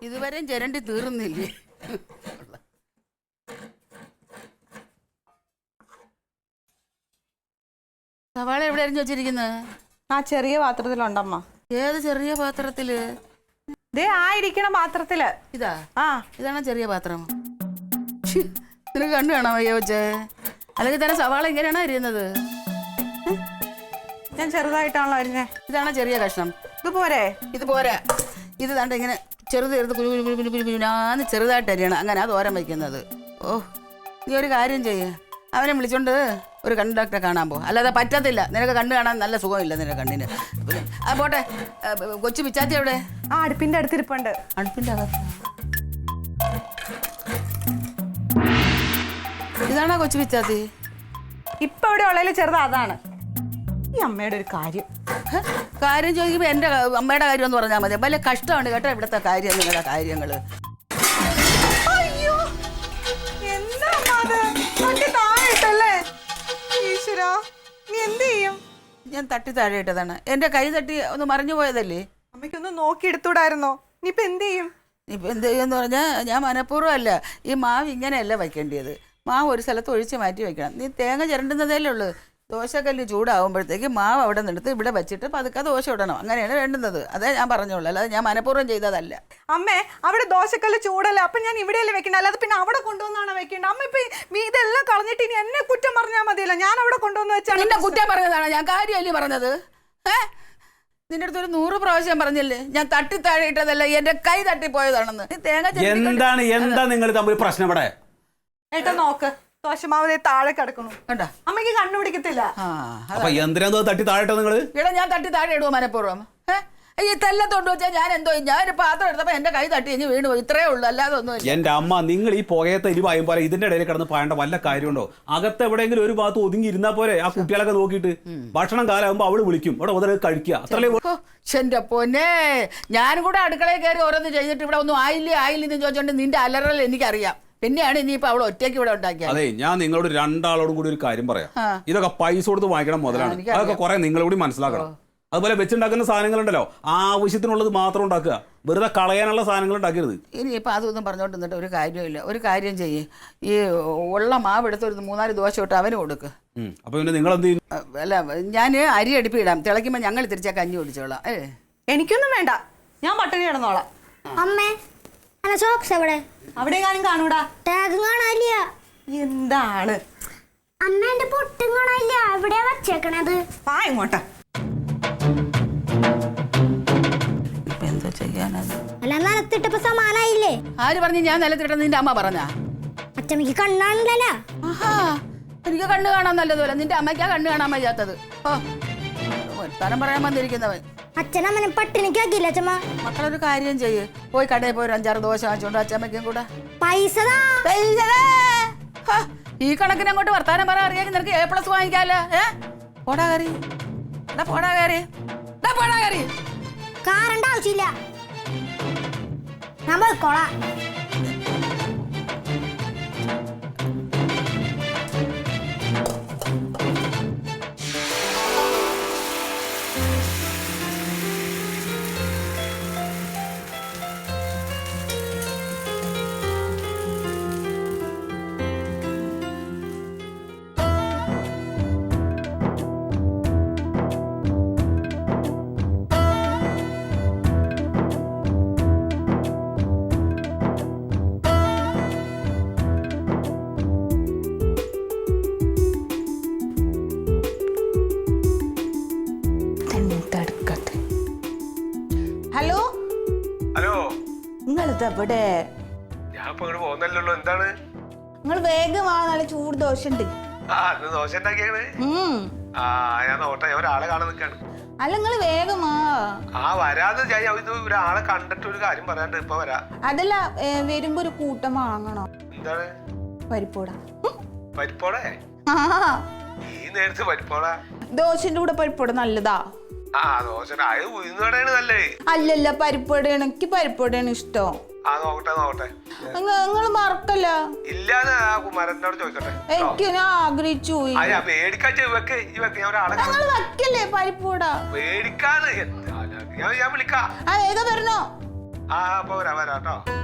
ഇതുവരെയും ചിരണ്ടി തീർന്നില്ലേ? സവാള എവിടെ അരിഞ്ഞു വെച്ചിരിക്കുന്നത്? ആ ചെറിയ പാത്രത്തിലുണ്ടമ്മ. ഏത് ചെറിയ പാത്രത്തില്? ദേ ആയിരിക്കണ പാത്രത്തില്. ഇതാ? ആ ഇതാണോ ചെറിയ പാത്രം? നിനക്ക് കണ്ടു കാണാൻ വയ്യ വെച്ചേ? അല്ലെങ്കിൽ തന്നെ സവാള ഇങ്ങനെയാണോ അരിയുന്നത്? ഞാൻ ചെറുതായിട്ടാണല്ലോ അരിഞ്ഞേ. ഇതാണോ ചെറിയ കഷ്ണം? ഇത് പോരെ? ഇത് പോരാ. ഇത് കണ്ട് ഇങ്ങനെ കുഞ്ഞുനാന്ന് ചെറുതായിട്ട് അരിയണം. അങ്ങനെ അത് ഓരം വയ്ക്കുന്നത്. ഓ, നീ ഒരു കാര്യം ചെയ്യ്, അവനെ വിളിച്ചോണ്ട് ഒരു കണ്ണ് ഡോക്ടറെ കാണാൻ പോ. അല്ലാതെ പറ്റത്തില്ല, നിനക്ക് കണ്ണ് കാണാൻ നല്ല സുഖമില്ല നിന്റെ കണ്ണിന്. പോട്ടെ, കൊച്ചു പിച്ചാത്തി എവിടെ? ആ അടുപ്പിന്റെ അടുത്തിരിപ്പുണ്ട്. അടുപ്പിന്റെ അകത്ത്? ഇതാണോ കൊച്ചു പിച്ചാത്തി? ഇപ്പൊ ഇവിടെ ഉള്ളതിൽ ചെറുത് അതാണ്. ഈ അമ്മയുടെ ഒരു കാര്യം ചോദിക്കുമ്പോ എന്റെ അമ്മയുടെ കാര്യം എന്ന് പറഞ്ഞാൽ മതി. വലിയ കഷ്ടമുണ്ട് കേട്ടോ ഇവിടുത്തെ കാര്യം, നിങ്ങളുടെ കാര്യങ്ങള്. അയ്യോ, എന്താ ഈശ്വരാ, നീ എന്ത് ചെയ്യും? ഞാൻ തട്ടി താഴെ ഇട്ടതാണ്. എന്റെ കൈ തട്ടി ഒന്ന് മറിഞ്ഞു പോയതല്ലേ. അമ്മയ്ക്കൊന്ന് നോക്കി എടുത്തൂടായിരുന്നോ? നീ ഇപ്പൊ എന്ത് ചെയ്യും? ഇപ്പൊ എന്ത് ചെയ്യുമെന്ന് പറഞ്ഞാൽ, ഞാൻ മനഃപൂർവ്വം അല്ല, ഈ മാവ് ഇങ്ങനെയല്ല വയ്ക്കേണ്ടത്. മാവ് ഒരു സ്ഥലത്ത് ഒഴിച്ച് മാറ്റി വെക്കണം. നീ തേങ്ങ ചിരണ്ടുന്നതേ ഉള്ളൂ. ദോശക്കല്ല് ചൂടാവുമ്പോഴത്തേക്ക് മാവ് അവിടെ നിന്നെടുത്ത് ഇവിടെ വെച്ചിട്ട് പതുക്കെ ദോശ ഇടണം. അങ്ങനെയാണ് വേണ്ടുന്നത്. അതേ ഞാൻ പറഞ്ഞോളൂ, അല്ലാതെ ഞാൻ മനഃപൂർവ്വം ചെയ്തതല്ല. അമ്മേ, അവിടെ ദോശക്കല്ല് ചൂടല്ല, അപ്പൊ ഞാൻ ഇവിടെയല്ലേ വെക്കണ്ട, അല്ലാതെ പിന്നെ അവിടെ കൊണ്ടുവന്നാണ് വെക്കേണ്ടത്. അമ്മ ഇപ്പൊ ഇതെല്ലാം കളഞ്ഞിട്ട് ഇനി എന്നെ കുറ്റം പറഞ്ഞാൽ മതിയല്ലോ. ഞാൻ അവിടെ കൊണ്ടുവന്ന് വെച്ചാൽ നിന്നെ കുറ്റം പറഞ്ഞതാണ് ഞാൻ, കാര്യമല്ലേ പറഞ്ഞത്? നിന്റെ അടുത്ത് ഒരു 100 പ്രാവശ്യം പറഞ്ഞില്ലേ ഞാൻ തട്ടി താഴെ ഇട്ടതല്ല, എന്റെ കൈ തട്ടിപ്പോയതാണെന്ന്. എന്താണ് എന്താ നിങ്ങൾ തമ്മിൽ പ്രശ്നം ഇവിടെ? ഏട്ടാ നോക്ക്, ദോശമാവ് താഴെ കിടക്കുന്നു. കണ്ടാ? അമ്മയ്ക്ക് കണ്ടുപിടിക്കത്തില്ല. അപ്പൊ എന്തിനാ തട്ടി താഴെ നിങ്ങള്? ഇവിടെ ഞാൻ തട്ടി താഴെ ഇടുവോ മനഃപൂർവ്വം? ഈ തെല്ലത്തോണ്ട് വെച്ചാൽ ഞാൻ എന്തോ, ഞാനൊരു പാത്രം എടുത്തപ്പോ എന്റെ കൈ തട്ടി കഴിഞ്ഞ് വീണു പോയി. ഇത്രേ ഉള്ളൂ, അല്ലാതെ ഒന്നും. എന്റെ അമ്മ, നിങ്ങൾ ഈ പുകയത്തെ എരിവായും പോലെ ഇതിന്റെ ഇടയിൽ കിടന്ന് പായേണ്ട വല്ല കാര്യമുണ്ടോ? അകത്ത് എവിടെയെങ്കിലും ഒരു ഭാഗത്ത് ഒതുങ്ങി ഇരുന്നാ പോരെ? ആ കുട്ടികളൊക്കെ നോക്കിയിട്ട് ഭക്ഷണം കാലാകുമ്പോ അവള് വിളിക്കും, ഇവിടെ മുതൽ കഴിക്കുക, അത്രേ. എന്റെ പൊന്നെ, ഞാനും കൂടെ അടുക്കളയിൽ കയറി ഓരോന്ന് ചെയ്തിട്ട് ഇവിടെ ഒന്നും ആയില്ലെന്ന് ചോദിച്ചോണ്ട് നിന്റെ അലറൽ എനിക്കറിയാം. പിന്നെയാണ് ഇനിയിപ്പോ അവൾ ഒറ്റയ്ക്ക് ഇവിടെ ഉണ്ടാക്കിയത്. അതെ, ഞാൻ നിങ്ങളോട് രണ്ടാളോടും കൂടി ഒരു കാര്യം പറയാം. ഇതൊക്കെ പൈസ കൊടുത്ത് വാങ്ങിക്കണം മുതലാണ്. അതൊക്കെ കുറെ നിങ്ങളോട് മനസ്സിലാക്കണം. അതുപോലെ വെച്ചുണ്ടാക്കുന്ന സാധനങ്ങളുണ്ടല്ലോ, ആവശ്യത്തിനുള്ളത് മാത്രം ഉണ്ടാക്കുക, വെറുതെ കളയാനുള്ള സാധനങ്ങൾ ഉണ്ടാക്കരുത്. ഇനിയിപ്പോൾ അതൊന്നും പറഞ്ഞോണ്ട് നിന്നിട്ട് ഒരു കാര്യമില്ല. ഒരു കാര്യം ചെയ്യ്, ഈ ഉള്ള മാവ് എടുത്ത് ഒരു 3-4 ദോശ ഇട്ട് അവന് കൊടുക്ക്. അപ്പൊ പിന്നെ നിങ്ങൾ എന്ത് ചെയ്യും? അല്ല, ഞാൻ അരി അടുപ്പിടാം, തിളയ്ക്കുമ്പോൾ ഞങ്ങൾ തിരിച്ചാ കഞ്ഞി കുടിച്ചോളാം. എനിക്കൊന്നും വേണ്ട, ഞാൻ പട്ടിണി കിടന്നോളാം. അമ്മേ, സോക്സ് എവിടെ? അവിടെ കാണൂടാ. ടാഗ് കാണാനില്ല. എന്താണ് അമ്മേന്റെ പൊട്ടും കാണാനില്ല, എവിടെയാ വച്ചേക്കണത്? ആ ഇങ്ങോട്ടാ. എന്താ ചെയ്യാനത്? അല്ല, നിലത്തിട്ടപ്പോ സമാനായില്ലേ? ആര് പറഞ്ഞു ഞാൻ നിലത്തിട്ടെന്ന്? നിന്റെ അമ്മ പറഞ്ഞാ? അച്ഛമ്മക്ക് കണ്ണാണല്ലോ. ആഹാ, എനിക്ക് കണ്ണ് കാണാൻ നല്ലതുപോലെ, നിന്റെ അമ്മയ്ക്കാ കണ്ണ് കാണാൻ വയ്യാത്തത്. വർത്താനം പറയാൻ വന്നിരിക്കുന്നവൻ. അച്ഛനമ്മനെ പട്ടിണിക്കാക്കില്ല അച്ഛമ്മ. മക്കളൊരു കാര്യം ചെയ്യ്, പോയി കടയിൽ പോയി 5-6 ദോശ വാങ്ങിച്ചോണ്ട് അച്ഛമ്മയ്ക്കും കൂടെ പൈസ ഈ കണക്കിന് അങ്ങോട്ട് വർത്താനം പറയാൻ അറിയാമെങ്കിൽ നിനക്ക് A+ വാങ്ങിക്കാല്ലോ. പോടാ കയറി, പോടാ കയറി, പോടാ കയറി. കാറണ്ട ആവശ്യമില്ല, ഞാൻ പോയിക്കോളാം. ഹലോ ഹലോ, നിങ്ങളിതെവിടെ? ഞാൻ ഇപ്പൊ ഇങ്ങോട്ട് പോകുന്നല്ലോ. എന്താണ്? നിങ്ങൾ വേഗം ആ, നല്ല ചൂട് ദോശ ഉണ്ട്. ദോശ ഉണ്ടാക്കിയാണ്. ഞാൻ നോട്ടെ, ഞാൻ ഒരാളെ കാണാൻ നിൽക്കാണ്. അല്ല, നിങ്ങൾ വേഗം വരാന്ന് ഇത് ഒരാളെ കണ്ടിട്ട് ഒരു കാര്യം പറയാണ്ട് ഇപ്പൊ വരാ. അതല്ല, വരുമ്പോ ഒരു കൂട്ടം വാങ്ങണോ? എന്താണ്? പരിപ്പോട. പരിപ്പോടെ? ഈ നേരത്ത് പരിപ്പോട? ദോശന്റെ കൂടെ പരിപ്പോട നല്ലതാ. ദോശ ഉഴുന്നോടെയാണ് നല്ലേ. അല്ലല്ല, പരിപ്പോടയാണ്. എനിക്ക് പരിപ്പോടയാണ് ഇഷ്ടം. നോക്കട്ടെ. നിങ്ങൾ മറക്കല്ല. ഇല്ലാന്ന് കുമാരനോട് ചോദിക്കട്ടെ. എനിക്ക് ഞാൻ ആഗ്രഹിച്ചു. ഞങ്ങൾ വെക്കല്ലേ പരിപ്പോട? മേടിക്കാന്ന് ഞാൻ വിളിക്കാം. വേഗം വരണോ? ആ അപ്പൊ വരാം കേട്ടോ.